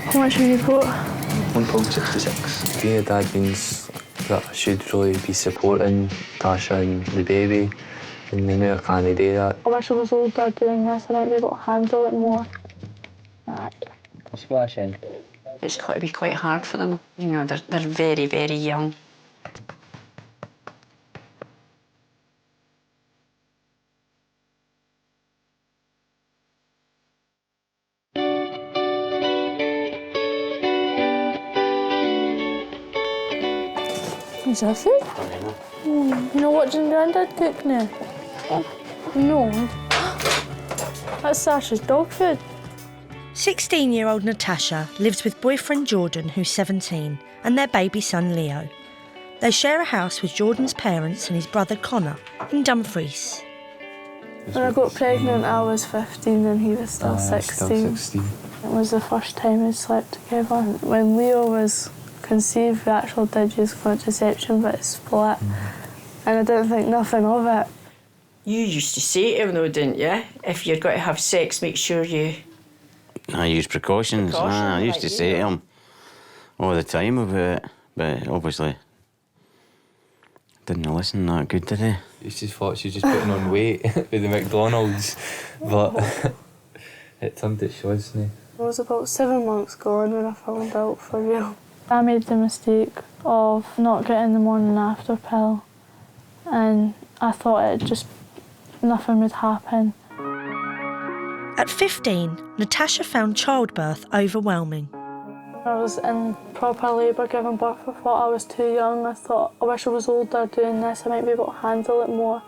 How much have you got? £1.66. Being a dad means that I should really be supporting Tasha and the baby, and the more I can do that. I wish I was older doing this, I might be able to handle it more. Splashing. It's got to be quite hard for them. You know, they're very, very young. Is that food? You're not watching Grandad cook now? No. That's Sasha's dog food. 16-year-old Natasha lives with boyfriend Jordan, who's 17, and their baby son Leo. They share a house with Jordan's parents and his brother Connor in Dumfries. When I got pregnant, I was 15 and he was still 16. It was the first time we slept together. When Leo was conceived, we actually did use contraception, but it split. And I didn't think nothing of it. You used to say to him, though, didn't you? If you're going to have sex, make sure you... I use precautions. I used to say to him all the time about it, but obviously didn't listen that good, did he? You just thought she was just putting on weight with the McDonald's, but it turned out she wasn't. I was about 7 months gone when I found out for real. I made the mistake of not getting the morning after pill, and I thought nothing would happen. At 15, Natasha found childbirth overwhelming. I was in proper labour giving birth. I thought I was too young. I thought, I wish I was older doing this, I might be able to handle it more.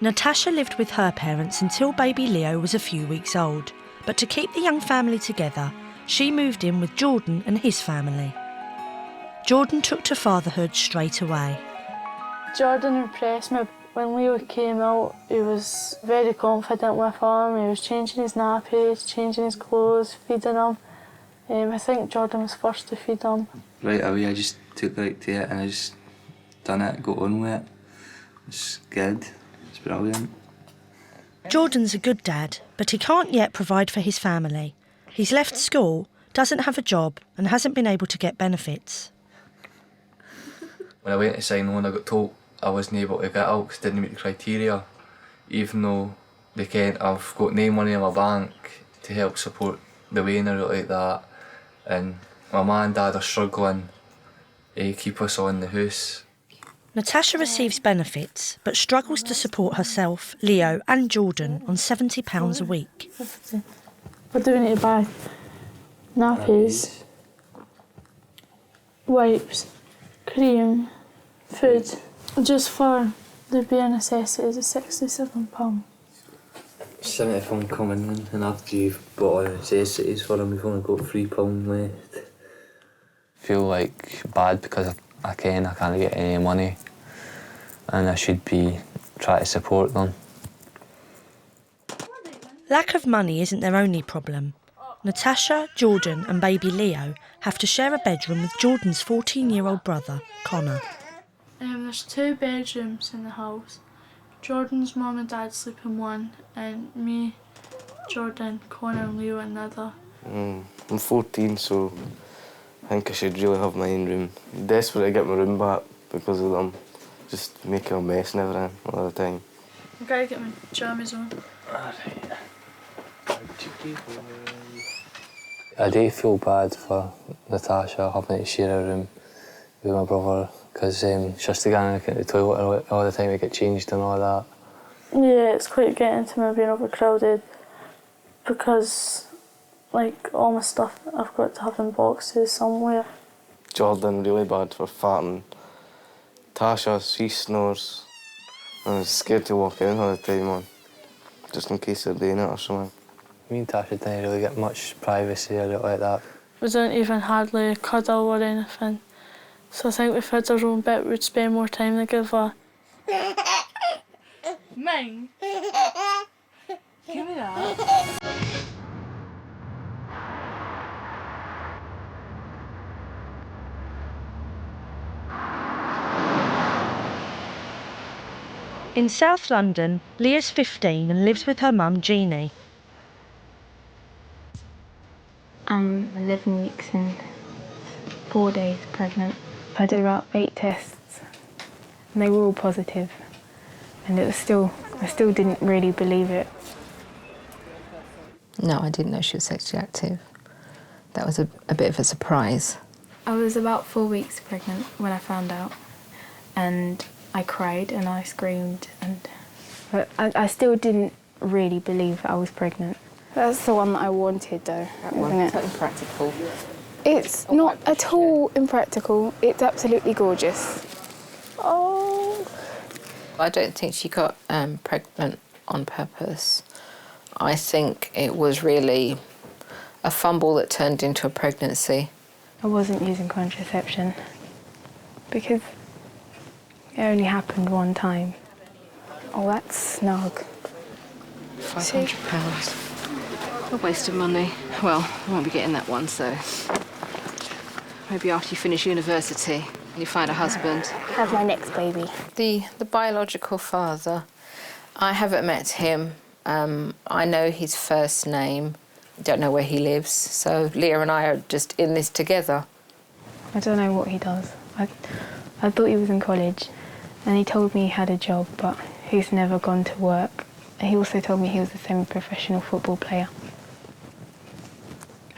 Natasha lived with her parents until baby Leo was a few weeks old, but to keep the young family together, she moved in with Jordan and his family. Jordan took to fatherhood straight away. Jordan impressed me. When Leo came out, he was very confident with him. He was changing his nappies, changing his clothes, feeding him. I think Jordan was first to feed him. Right away, I just took to it and I just done it, got on with it. It's good, it's brilliant. Jordan's a good dad, but he can't yet provide for his family. He's left school, doesn't have a job, and hasn't been able to get benefits. When I went to sign on, I got told I wasn't able to get out because I didn't meet the criteria, even though I've got no money in my bank to help support the weighing or like that, and my mum and dad are struggling to keep us all in the house. Natasha receives benefits, but struggles to support herself, Leo and Jordan on £70 a week. What do we need to buy? Nappies, wipes, cream, food. Just for the bare necessities, it's £67. £70 coming in, and after you've bought all the necessities for them, we've only got £3 left. I feel like bad because I can't get any money, and I should be trying to support them. Lack of money isn't their only problem. Natasha, Jordan and baby Leo have to share a bedroom with Jordan's 14-year-old brother, Connor. There's 2 bedrooms in the house. Jordan's mum and dad sleep in one, and me, Jordan, Connor and Leo in another. I'm 14, so I think I should really have my own room. I'm desperate to get my room back because of them just making a mess and everything all the time. I've got to get my jammies on. I do feel bad for Natasha having to share a room with my brother because she has to go to the toilet all the time to get changed and all that. Yeah, it's quite getting to me being overcrowded because, like, all my stuff I've got to have in boxes somewhere. Jordan really bad for farting. Tasha, she snores. I was scared to walk in all the time, man, just in case they're doing it or something. Me and Tasha didn't really get much privacy or anything like that. We don't even hardly cuddle or anything. So I think if we had our own bit, we'd spend more time together. Mine? Give me that. In South London, Leah's 15 and lives with her mum, Jeannie. I'm 11 weeks and 4 days pregnant. I did about 8 tests and they were all positive, and I still didn't really believe it. No, I didn't know she was sexually active. That was a bit of a surprise. I was about 4 weeks pregnant when I found out, and I cried and I screamed, but I still didn't really believe I was pregnant. That's the one that I wanted, though, isn't it? So impractical. It's not at all impractical. It's absolutely gorgeous. Oh. I don't think she got pregnant on purpose. I think it was really a fumble that turned into a pregnancy. I wasn't using contraception because it only happened one time. Oh, that's snug. £500. A waste of money. Well, I won't be getting that one, so maybe after you finish university and you find a husband. Have my next baby. The biological father, I haven't met him. I know his first name. Don't know where he lives. So Leah and I are just in this together. I don't know what he does. I thought he was in college, and he told me he had a job, but he's never gone to work. He also told me he was a semi-professional football player.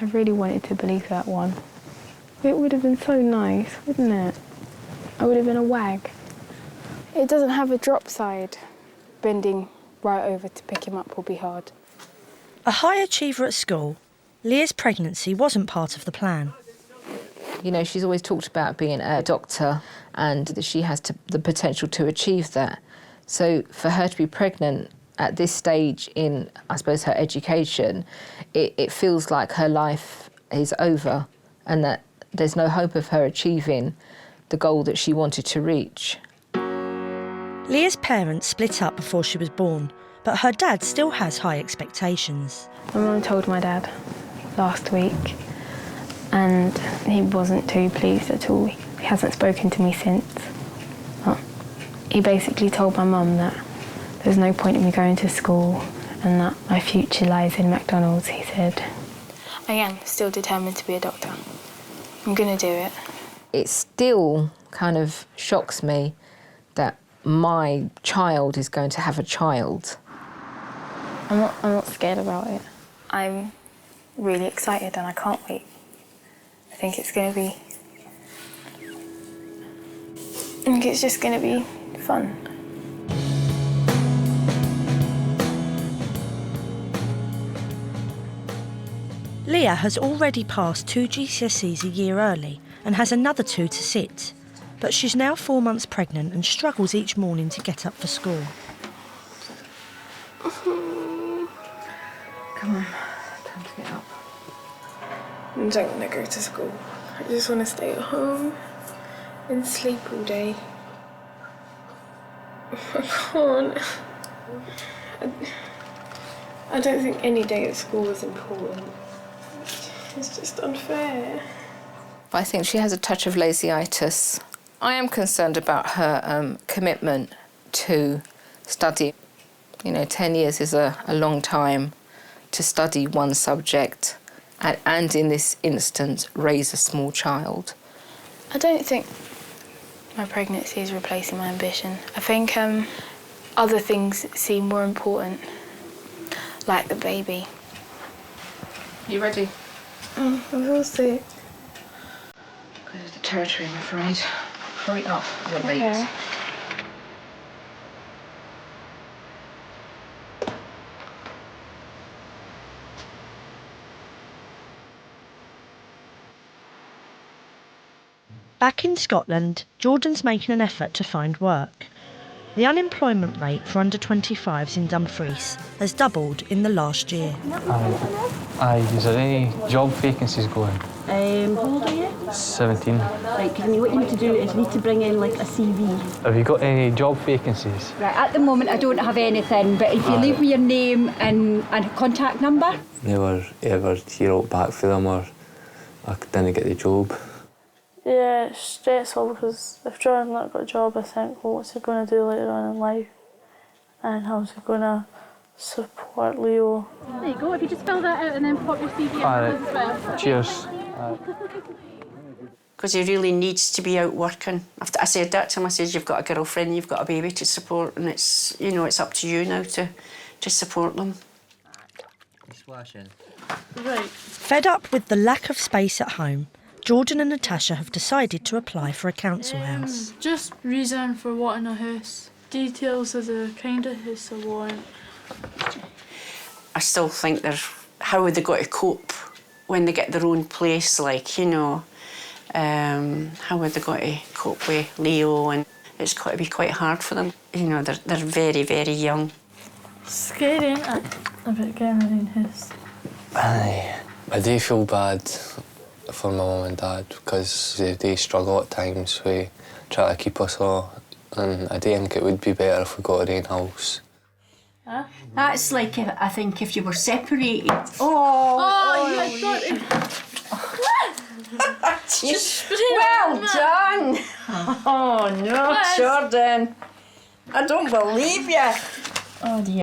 I really wanted to believe that one. It would have been so nice, wouldn't it? I would have been a wag. It doesn't have a drop side. Bending right over to pick him up will be hard. A high achiever at school, Leah's pregnancy wasn't part of the plan. You know, she's always talked about being a doctor and that she has the potential to achieve that. So for her to be pregnant at this stage in, I suppose, her education, it feels like her life is over and that there's no hope of her achieving the goal that she wanted to reach. Leah's parents split up before she was born, but her dad still has high expectations. My mum told my dad last week, and he wasn't too pleased at all. He hasn't spoken to me since. But he basically told my mum that there's no point in me going to school and that my future lies in McDonald's, he said. I am still determined to be a doctor. I'm going to do it. It still kind of shocks me that my child is going to have a child. I'm not scared about it. I'm really excited and I can't wait. I think it's just going to be fun. Leah has already passed 2 GCSEs a year early and has another 2 to sit. But she's now 4 months pregnant and struggles each morning to get up for school. Come on, time to get up. I don't want to go to school. I just want to stay at home and sleep all day. I can't. I don't think any day at school is important. It's just unfair. I think she has a touch of lazyitis. I am concerned about her commitment to study. You know, 10 years is a long time to study one subject and in this instance, raise a small child. I don't think my pregnancy is replacing my ambition. I think other things seem more important, like the baby. You ready? I feel sick. Go to the territory, I'm afraid. Hurry up, you're late. Okay. Back in Scotland, Jordan's making an effort to find work. The unemployment rate for under 25s in Dumfries has doubled in the last year. Is there any job vacancies going? How old are you? 17. Right, because what you need to do is you need to bring in like a CV. Have you got any job vacancies? Right, at the moment I don't have anything, but if you leave me your name and contact number. Never ever hear out back for them or I didn't get the job. Yeah, it's stressful because if Jordan's not got a job, I think, well, what's he going to do later on in life? and I was going to support Leo. There you go, if you just fill that out and then pop your CV in as well. Cheers. Because he really needs to be out working. I said that to him, I said, you've got a girlfriend, you've got a baby to support, and it's, you know, it's up to you now to support them. Right. Fed up with the lack of space at home, Jordan and Natasha have decided to apply for a council house. Just reason for wanting a house. Details of the kind of house I want. I still think how are they got to cope when they get their own place, like, you know. How are they got to cope with Leo, and it's got to be quite hard for them. You know, they're very, very young. Scary, ain't it? About getting their own house. Aye. I do feel bad for my mum and dad because they struggle at times with trying to keep us all, and I do think it would be better if we got our own house. Huh? That's like, I think, if you were separated. Oh, you got it. Well done! Oh no, Yes. Jordan! I don't believe you. Oh dear.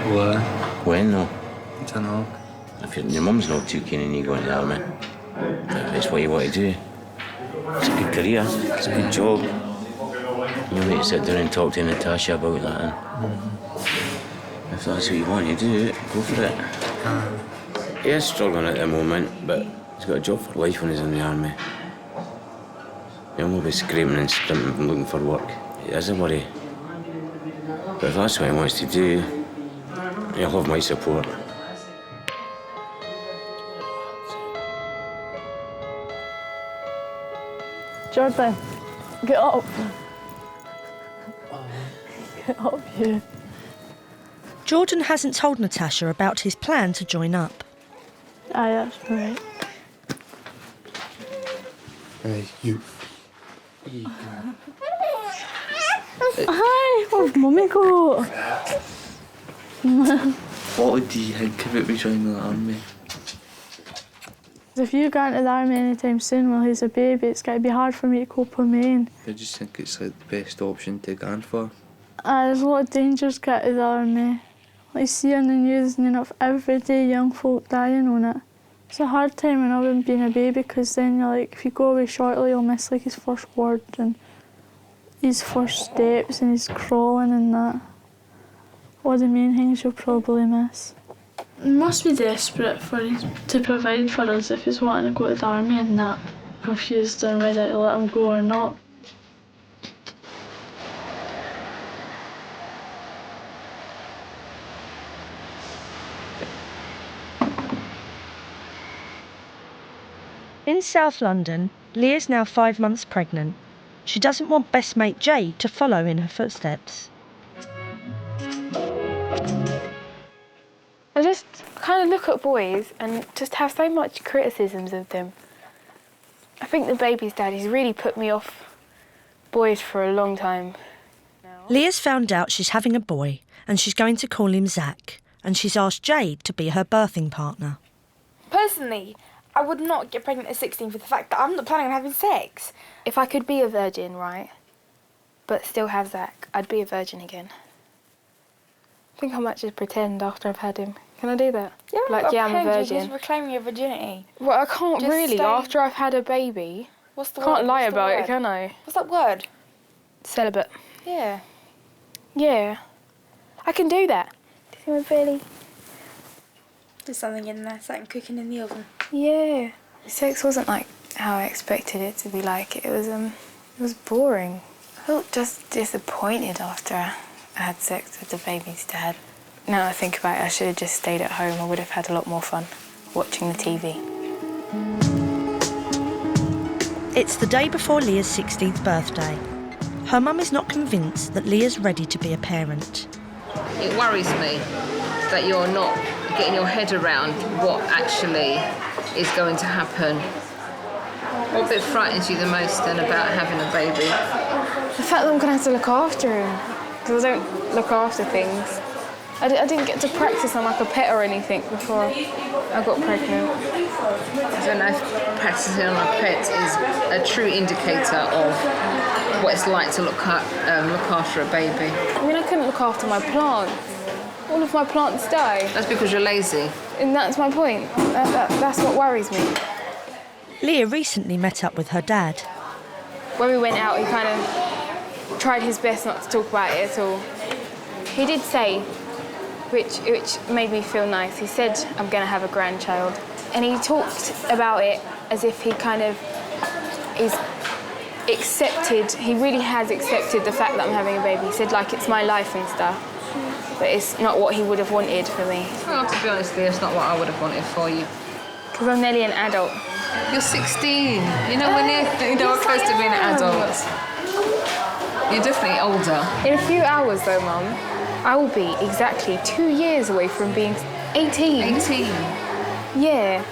Why? When though? I don't know. If your mum's not too keen on you going to the army, if it's what you want to do, it's a good career, it's a good job. You need to sit down and talk to Natasha about that. And if that's what you want to do, go for it. He is struggling at the moment, but he's got a job for life when he's in the army. He'll not be screaming and sprinting and looking for work. It is a worry. But if that's what he wants to do, he'll have my support. Jordan, get up. Get up, you. Jordan hasn't told Natasha about his plan to join up. Aye, that's right. Hey, you. Hi, where's Mummy go? What do you think about me joining the army? If you go into the army anytime soon while he's a baby, it's going to be hard for me to cope on my own. I just think it's like the best option to go for. There's a lot of dangers get to the army. Like you see on the news, and every day young folk dying on it. It's a hard time when I wouldn't being a baby, because then you're like, if you go away shortly, you'll miss like his first word and his first steps and his crawling and that. All the main things you'll probably miss. He must be desperate to provide for us if he's wanting to go to the army and that. Confused on whether to let him go or not. In South London, Leah's now 5 months pregnant. She doesn't want best mate Jay to follow in her footsteps. I just kind of look at boys and just have so much criticisms of them. I think the baby's daddy's really put me off boys for a long time. Leah's found out she's having a boy and she's going to call him Zach, and she's asked Jade to be her birthing partner. Personally, I would not get pregnant at 16 for the fact that I'm not planning on having sex. If I could be a virgin, right, but still have Zach, I'd be a virgin again. I think I might just pretend after I've had him. Can I do that? Yeah, like, yeah, I'm a virgin. Just reclaiming your virginity. Well, I can't Just really stay- after I've had a baby. What's the Can't word? lie What's the about it, word? can I? What's that word? Celibate. Yeah. Yeah. I can do that. Do you think we're really... There's something in there, something cooking in the oven. Yeah. Sex wasn't like how I expected it to be like. It was boring. I felt just disappointed after I had sex with the baby's dad. Now that I think about it, I should have just stayed at home. I would have had a lot more fun watching the TV. It's the day before Leah's 16th birthday. Her mum is not convinced that Leah's ready to be a parent. It worries me that you're not getting your head around what actually is going to happen. What bit frightens you the most then about having a baby? The fact that I'm going to have to look after him, because I don't look after things. I didn't get to practice on like a pet or anything before I got pregnant. I don't know if practicing on a pet is a true indicator of what it's like to look after a baby. I mean, I couldn't look after my plants. All of my plants die. That's because you're lazy. And that's my point. That's what worries me. Leah recently met up with her dad. When we went out, he kind of tried his best not to talk about it at all. He did say, which made me feel nice, he said, I'm going to have a grandchild. And he talked about it as if he kind of is accepted, he really has accepted the fact that I'm having a baby. He said, like, it's my life and stuff, but it's not what he would have wanted for me. Well, to be honest, Leah, it's not what I would have wanted for you. Because I'm nearly an adult. You're 16. You know, we're close to being an adult. You're definitely older. In a few hours, though, Mum, I will be exactly 2 years away from being 18. 18? Yeah.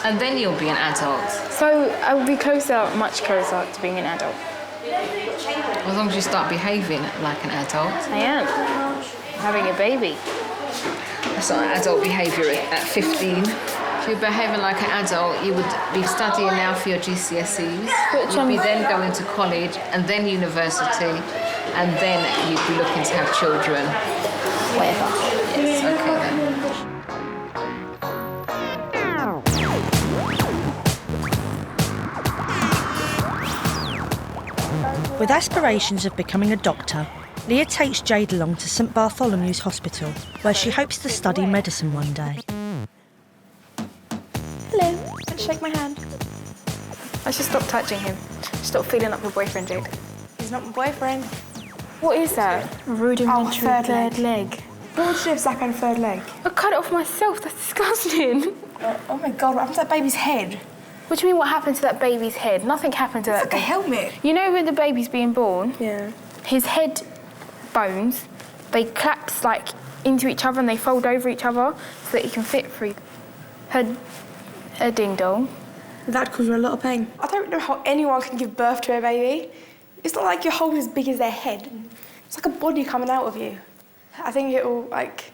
And then you'll be an adult. So I will be closer, much closer to being an adult. As long as you start behaving like an adult. I am. Having a baby. That's not adult behaviour at 15. If you're behaving like an adult, you would be studying now for your GCSEs. You'd be then going to college and then university, and then you'd be looking to have children. Whatever. Yes, okay then. With aspirations of becoming a doctor, Leah takes Jade along to St Bartholomew's Hospital, where she hopes to study medicine one day. Hello. Shake my hand. I should stop touching him. Stop feeling like my boyfriend, Jade. He's not my boyfriend. What is that? Rudimentary third leg. What should have Zach had a third leg? I cut it off myself. That's disgusting. Oh my God, what happened to that baby's head? What do you mean, what happened to that baby's head? Nothing happened to that baby. It's like a helmet. You know when the baby's being born? Yeah. His head bones, they collapse like into each other and they fold over each other so that he can fit through. Her ding dong. That caused her a lot of pain. I don't know how anyone can give birth to a baby. It's not like your hole is as big as their head. It's like a body coming out of you. I think it will like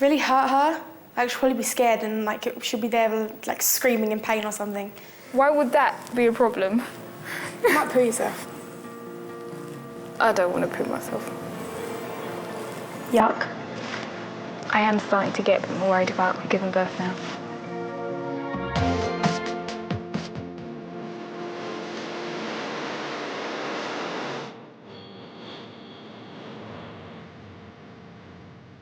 really hurt her. Like she'll probably be scared and like she'll be there like screaming in pain or something. Why would that be a problem? You might poo yourself. I don't want to poo myself. Yuck. I am starting to get a bit more worried about giving birth now.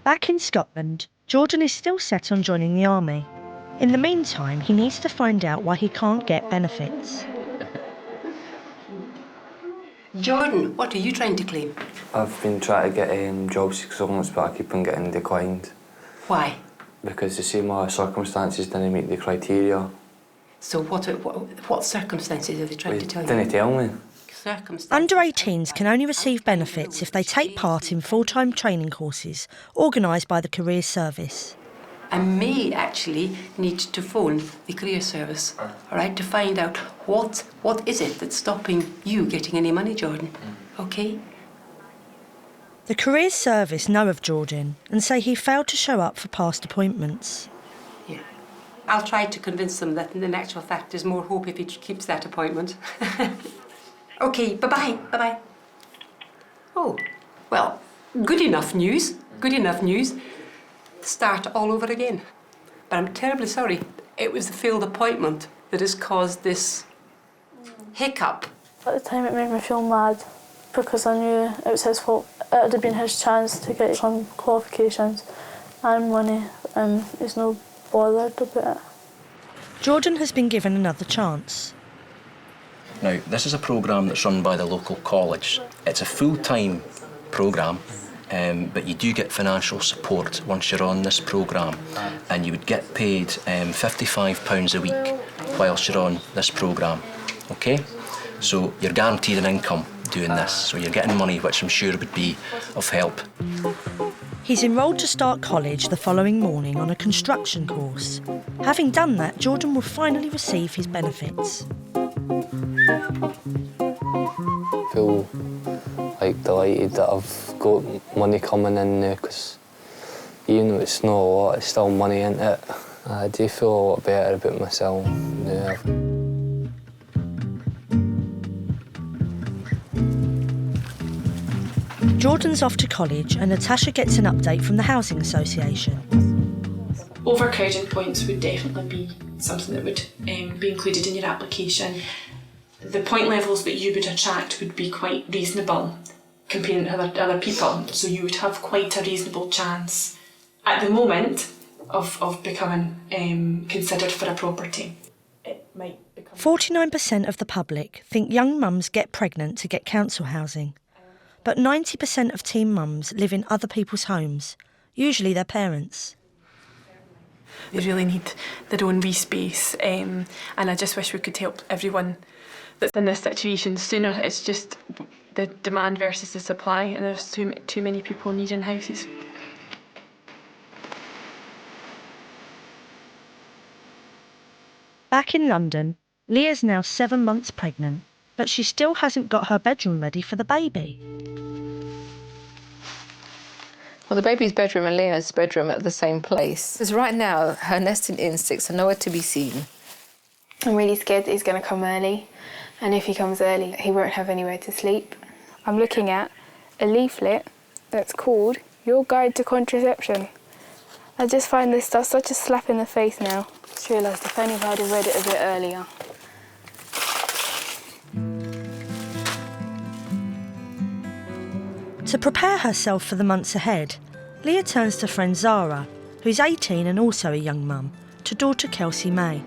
Back in Scotland, Jordan is still set on joining the army. In the meantime, he needs to find out why he can't get benefits. Jordan, what are you trying to claim? I've been trying to get jobs experience, but I keep on getting declined. Why? Because they say my circumstances didn't meet the criteria. So what circumstances are they trying to tell you? They didn't tell me. Under 18s can only receive benefits if they take part in full-time training courses organised by the Careers Service. I may actually need to phone the Career Service, all right, to find out what is it that's stopping you getting any money, Jordan, OK? The Careers Service know of Jordan and say he failed to show up for past appointments. Yeah. I'll try to convince them that in actual fact there's more hope if he keeps that appointment. OK, bye-bye, bye-bye. Oh, well, good enough news, good enough news. Start all over again. But I'm terribly sorry. It was the failed appointment that has caused this hiccup. At the time it made me feel mad because I knew it was his fault. It would have been his chance to get some qualifications and money, and he's no bothered about it. Jordan has been given another chance. Now, this is a programme that's run by the local college. It's a full-time programme, but you do get financial support once you're on this programme, and you would get paid £55 a week whilst you're on this programme, OK? So you're guaranteed an income doing this, so you're getting money, which I'm sure would be of help. He's enrolled to start college the following morning on a construction course. Having done that, Jordan will finally receive his benefits. I feel like delighted that I've got money coming in now, because even though it's not a lot, it's still money, isn't it? I do feel a lot better about myself now. Jordan's off to college and Natasha gets an update from the Housing Association. Overcrowded points would definitely be something that would be included in your application. The point levels that you would attract would be quite reasonable comparing to other people, so you would have quite a reasonable chance at the moment of becoming considered for a property. It might become 49% of the public think young mums get pregnant to get council housing. But 90% of teen mums live in other people's homes, usually their parents. They really need their own wee space, and I just wish we could help everyone that's in this situation sooner. It's just the demand versus the supply, and there's too many people needing houses. Back in London, Leah's now 7 months pregnant, but she still hasn't got her bedroom ready for the baby. Well, the baby's bedroom and Leah's bedroom are at the same place. Because right now, her nesting instincts are nowhere to be seen. I'm really scared that he's going to come early, and if he comes early, he won't have anywhere to sleep. I'm looking at a leaflet that's called Your Guide to Contraception. I just find this stuff such a slap in the face now. I just realised if only I'd have read it a bit earlier. To prepare herself for the months ahead, Leah turns to friend Zara, who's 18 and also a young mum, to daughter Kelsey May.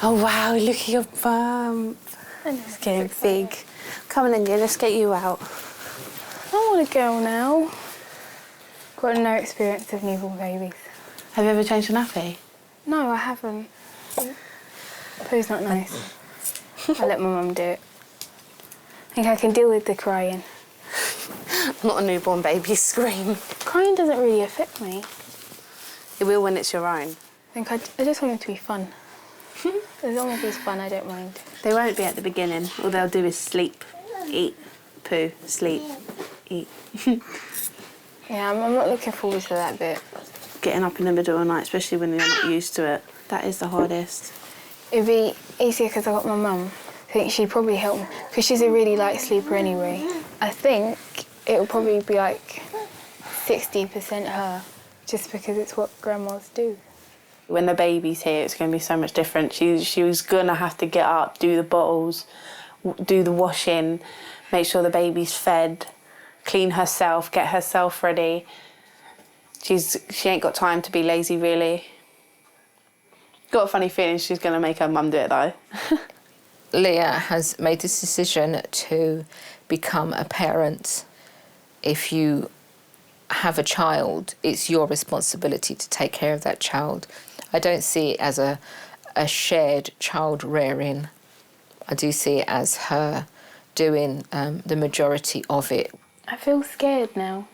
Oh wow, look at your bum. It's getting big. Come on in, Leah, let's get you out. I want a girl now. Got no experience of newborn babies. Have you ever changed a nappy? No, I haven't. Poo's not nice. I let my mum do it. I think I can deal with the crying. Not a newborn baby scream. Crying doesn't really affect me. It will when it's your own. I just want it to be fun. As long as it's fun, I don't mind. They won't be at the beginning. All they'll do is sleep, eat, poo, sleep, eat. Yeah, I'm not looking forward to that bit. Getting up in the middle of the night, especially when you're not used to it, that is the hardest. It'd be easier because I got my mum. I think she'd probably help me, because she's a really light sleeper anyway. I think it'll probably be like 60% her, just because it's what grandmas do. When the baby's here, it's going to be so much different. She was going to have to get up, do the bottles, do the washing, make sure the baby's fed, clean herself, get herself ready. She ain't got time to be lazy, really. Got a funny feeling she's going to make her mum do it, though. Leah has made this decision to become a parent. If you have a child, it's your responsibility to take care of that child. I don't see it as a shared child rearing. I do see it as her doing the majority of it. I feel scared now.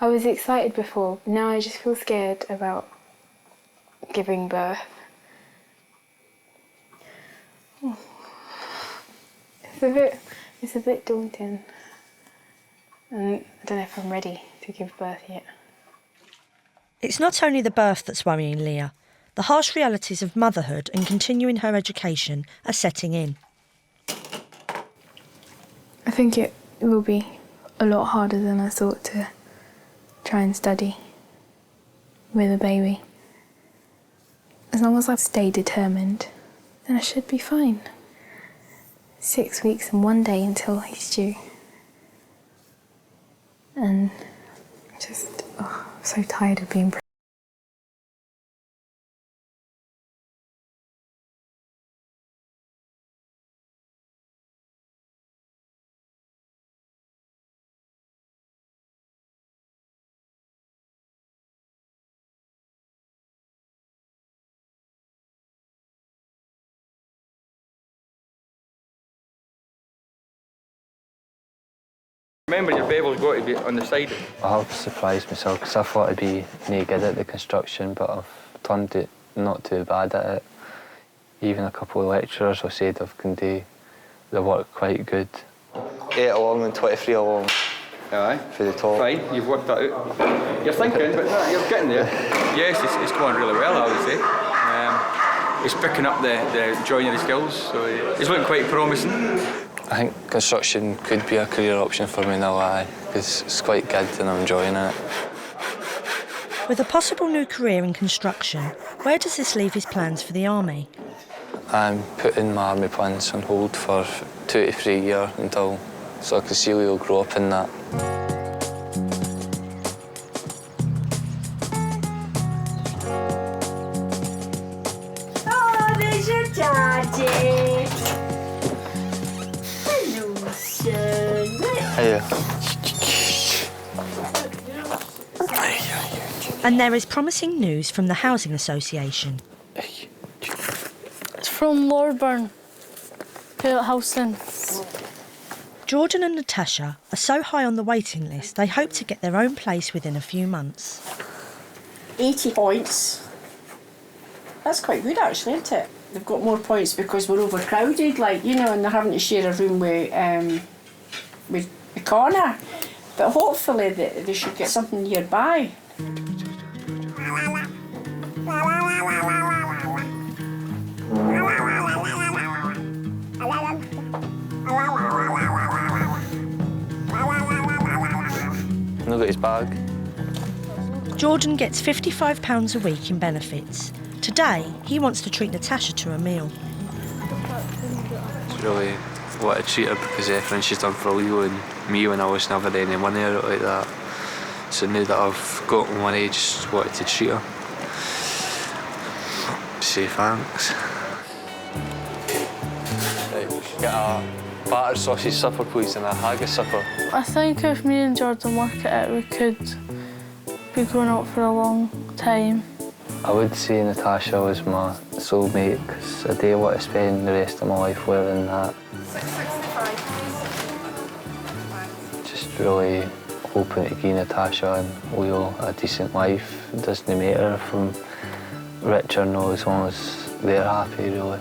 I was excited before, but now I just feel scared about giving birth. Oh. It's a bit daunting. And I don't know if I'm ready to give birth yet. It's not only the birth that's worrying Leah. The harsh realities of motherhood and continuing her education are setting in. I think it will be a lot harder than I thought to try and study with a baby. As long as I stay determined, then I should be fine. 6 weeks and 1 day until he's due. And I'm so tired of being pregnant. Remember, your bevel's got to be on the side. I have surprised myself because I thought I'd be no good at the construction, but I've turned it not too bad at it. Even a couple of lecturers have said I can do the work quite good. 8 along and 23 along. Aye. For the top. Fine, you've worked that out. You're thinking, but no, you're getting there. Yes, it's going really well, I would say. He's picking up the joinery skills, so it's looking quite promising. I think construction could be a career option for me now, because it's quite good and I'm enjoying it. With a possible new career in construction, where does this leave his plans for the army? I'm putting my army plans on hold for 2 to 3 years so I can see Leo grow up in that. Oh, there's your daddy. Hello, son. Hiya. And there is promising news from the Housing Association. It's from Lorburn, Pilot Housing. Jordan and Natasha are so high on the waiting list, they hope to get their own place within a few months. 80 points. That's quite good, actually, isn't it? They've got more points because we're overcrowded, like, you know, and they're having to share a room with a corner. But hopefully they should get something nearby. Look at his bag. Jordan gets £55 a week in benefits. Today, he wants to treat Natasha to a meal. It's really what I treat her because of everything she's done for Leo and me when I was never any money out like that. So now that I've got money, I just wanted to treat her. Say thanks. Right, get a battered sausage supper, please, and a haggis supper. I think if me and Jordan work at it, we could be going out for a long time. I would say Natasha was my soulmate because I do want to spend the rest of my life with her and that. 665. Just really hoping to give Natasha and Leo a decent life. It doesn't matter if I'm rich or not, as long as they're happy, really.